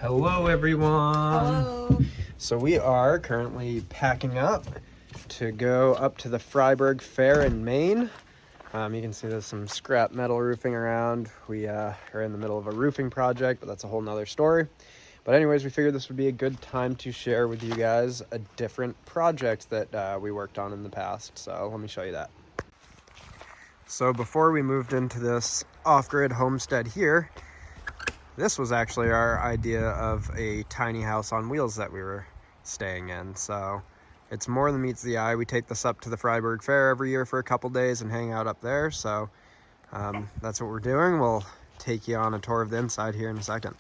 Hello everyone. Hello. So we are currently packing up to go up to the Freiburg Fair in Maine. You can see there's some scrap metal roofing around. We are in the middle of a roofing project, but that's a whole nother story. But anyways, we figured this would be a good time to share with you guys a different project that we worked on in the past. So let me show you that. So before we moved into this off-grid homestead here, this was actually our idea of a tiny house on wheels that we were staying in. So it's more than meets the eye. We take this up to the Freiburg Fair every year for a couple days and hang out up there. So that's what we're doing. We'll take you on a tour of the inside here in a second.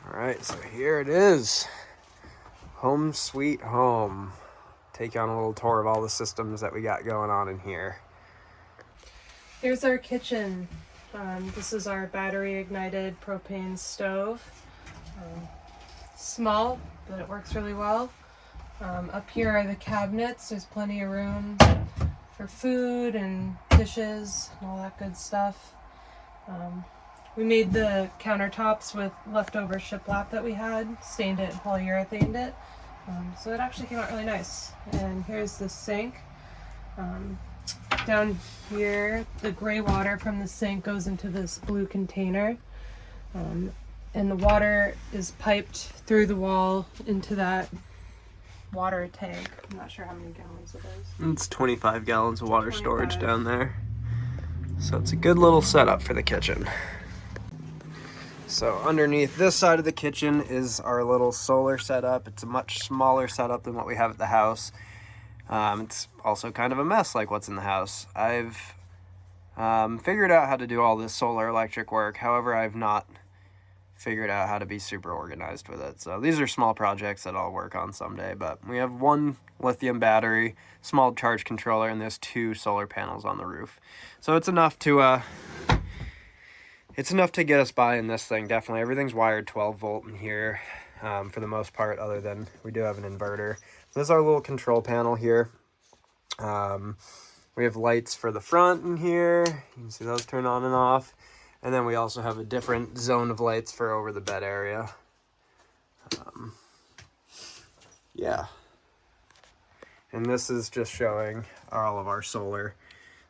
All right, so here it is. Home sweet home. Take you on a little tour of all the systems that we got going on in here. Here's our kitchen. This is our battery ignited propane stove. Small, but it works really well. Up here are the cabinets. There's plenty of room for food and dishes and all that good stuff. We made the countertops with leftover shiplap that we had, stained it and polyurethaned it. So it actually came out really nice. And here's the sink. Down here, the gray water from the sink goes into this blue container. And the water is piped through the wall into that water tank. I'm not sure how many gallons it is. It's 25 gallons of water 25. storage down there. So it's a good little setup for the kitchen. So underneath this side of the kitchen is our little solar setup. It's a much smaller setup than what we have at the house. It's also kind of a mess like what's in the house. I've figured out how to do all this solar electric work. However, I've not figured out how to be super organized with it. So these are small projects that I'll work on someday, but we have one lithium battery, small charge controller, and there's 2 solar panels on the roof. So it's enough to get us by in this thing. Definitely everything's wired 12 volt in here for the most part, other than we do have an inverter. This is our little control panel here. We have lights for the front in here. You can see those turn on and off. And then we also have a different zone of lights for over the bed area. Yeah. And this is just showing all of our solar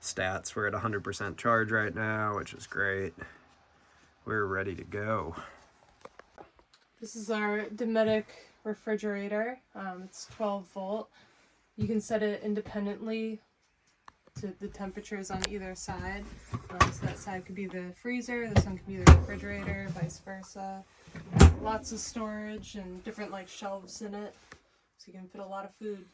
stats. We're at 100% charge right now, which is great. We're ready to go. This is our Dometic refrigerator. It's 12 volt. You can set it independently to the temperatures on either side. So that side could be the freezer, this one could be the refrigerator, vice versa. Lots of storage and different like shelves in it, so you can fit a lot of food.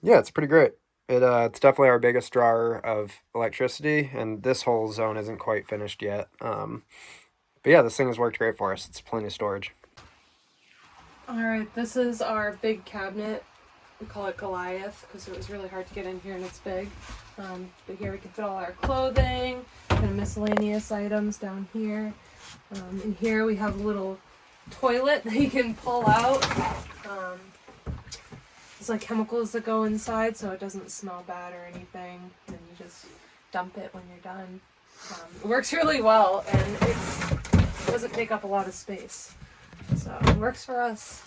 Yeah, it's pretty great. It's definitely our biggest drawer of electricity, and this whole zone isn't quite finished yet. But yeah, this thing has worked great for us. It's plenty of storage. Alright, this is our big cabinet. We call it Goliath because it was really hard to get in here and it's big. But here we can fit all our clothing and miscellaneous items down here. In here we have a little toilet that you can pull out. There's like chemicals that go inside so it doesn't smell bad or anything. And you just dump it when you're done. It works really well and it doesn't take up a lot of space. So it works for us.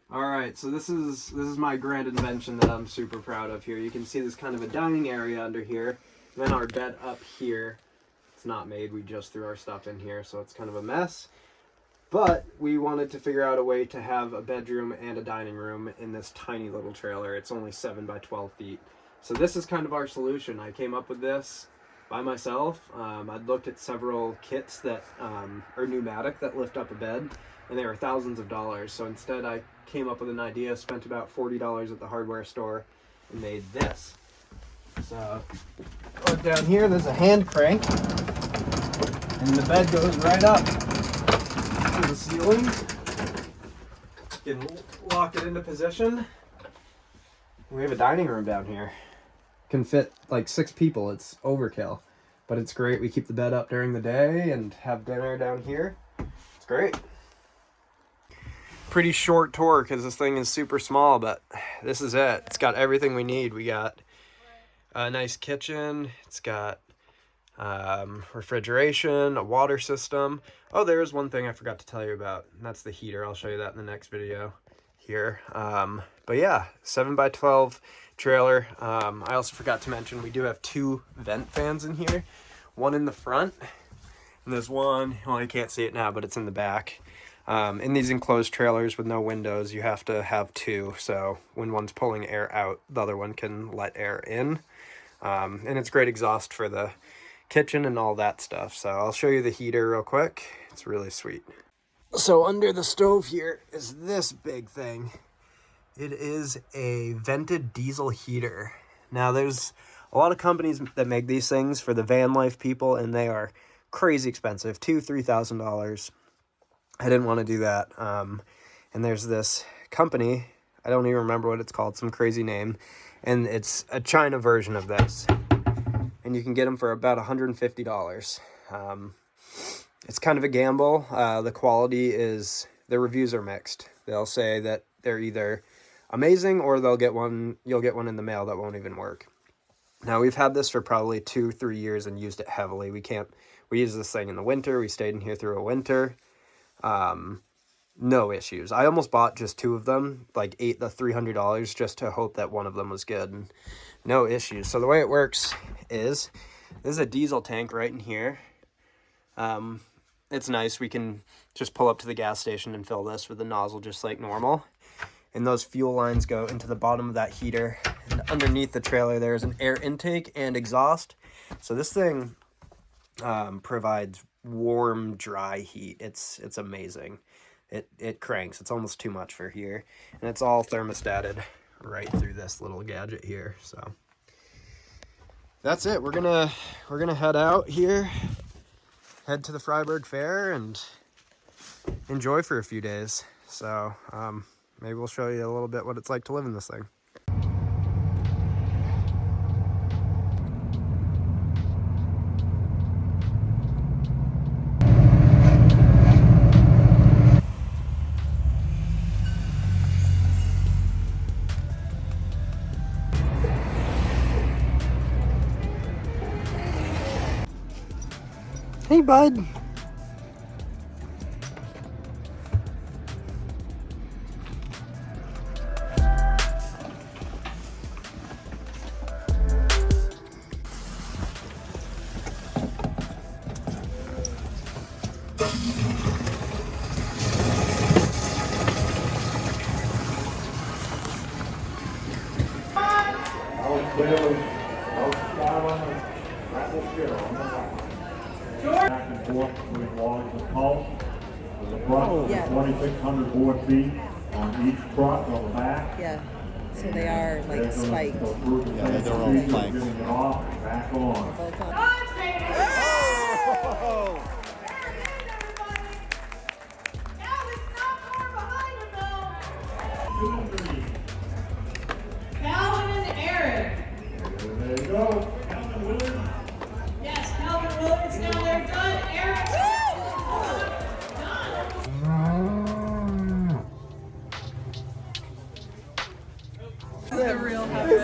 All right, so this is my grand invention that I'm super proud of here. You can see there's kind of a dining area under here. Then our bed up here. It's not made, we just threw our stuff in here, so it's kind of a mess. But we wanted to figure out a way to have a bedroom and a dining room in this tiny little trailer. It's only 7 by 12 feet. So this is kind of our solution. I came up with this by myself. I'd looked at several kits that are pneumatic that lift up a bed, and they were thousands of dollars. So instead I came up with an idea, spent about $40 at the hardware store, and made this. So look down here, there's a hand crank, and the bed goes right up to the ceiling. You can lock it into position. We have a dining room down here. Can fit like 6 people. It's overkill, but it's great. We keep the bed up during the day and have dinner down here. It's great. Pretty short tour because this thing is super small, but this is it. It's got everything we need. We got a nice kitchen. It's got refrigeration, a water system. Oh, there's one thing I forgot to tell you about, and that's the heater. I'll show you that in the next video here. But yeah, 7x12 trailer. I also forgot to mention we do have 2 vent fans in here, one in the front, and there's one, well, you can't see it now, but it's in the back. In these enclosed trailers with no windows, you have to have 2, so when one's pulling air out, the other one can let air in. And it's great exhaust for the kitchen and all that stuff. So I'll show you the heater real quick. It's really sweet. So under the stove here is this big thing. It is a vented diesel heater. Now there's a lot of companies that make these things for the van life people, and they are crazy expensive, $2,000-$3,000. I didn't want to do that. And there's this company, I don't even remember what it's called, some crazy name, and it's a China version of this. And you can get them for about $150. It's kind of a gamble. The quality is, the reviews are mixed. They'll say that they're either amazing or you'll get one in the mail that won't even work. Now we've had this for probably 2-3 years and used it heavily. We use this thing in the winter. We stayed in here through a winter. No issues. I almost bought just 2 of them, like the $300, just to hope that one of them was good, and no issues. So the way it works is, this is a diesel tank right in here. It's nice. We can just pull up to the gas station and fill this with the nozzle just like normal. And those fuel lines go into the bottom of that heater. And underneath the trailer, there's an air intake and exhaust. So this thing provides warm, dry heat. It's amazing. It cranks. It's almost too much for here. And it's all thermostated right through this little gadget here. So that's it. We're gonna head out here, head to the Freiburg Fair, and enjoy for a few days. So maybe we'll show you a little bit what it's like to live in this thing. Hey, bud. Back and forth between logs and pulse. There's approximately 2,600 board feet on each truck on the back. Yeah, so they are like spiked. Yeah, they're their own planks. Getting it off and back on. Calvin and Eric. There you go. Yes, Calvin Willard's now they're done. Eric's done. This is a real habit.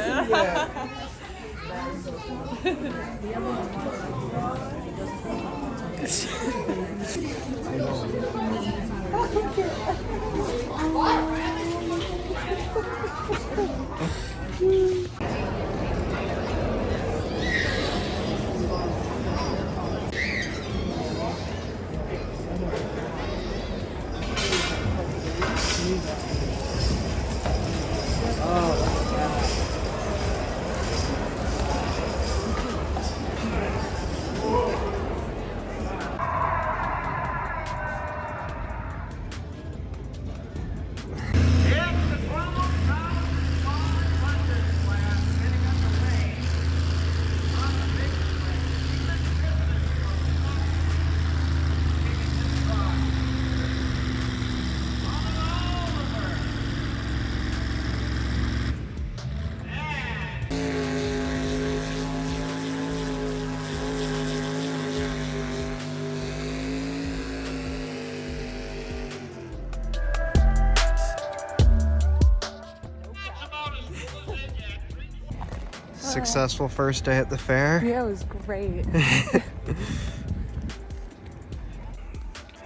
successful first day at the fair? Yeah, it was great.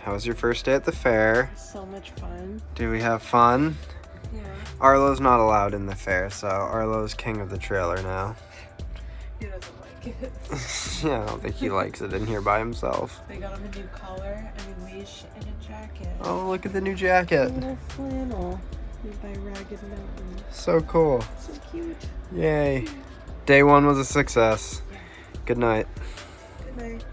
How was your first day at the fair? So much fun. Did we have fun? Yeah. Arlo's not allowed in the fair, so Arlo's king of the trailer now. He doesn't like it. Yeah, I don't think he likes it in here by himself. They got him a new collar, a new leash, and a jacket. Oh, look at the new jacket. A little flannel made by Ragged Mountain. So cool. So cute. Yay. Day one was a success. Good night. Good night.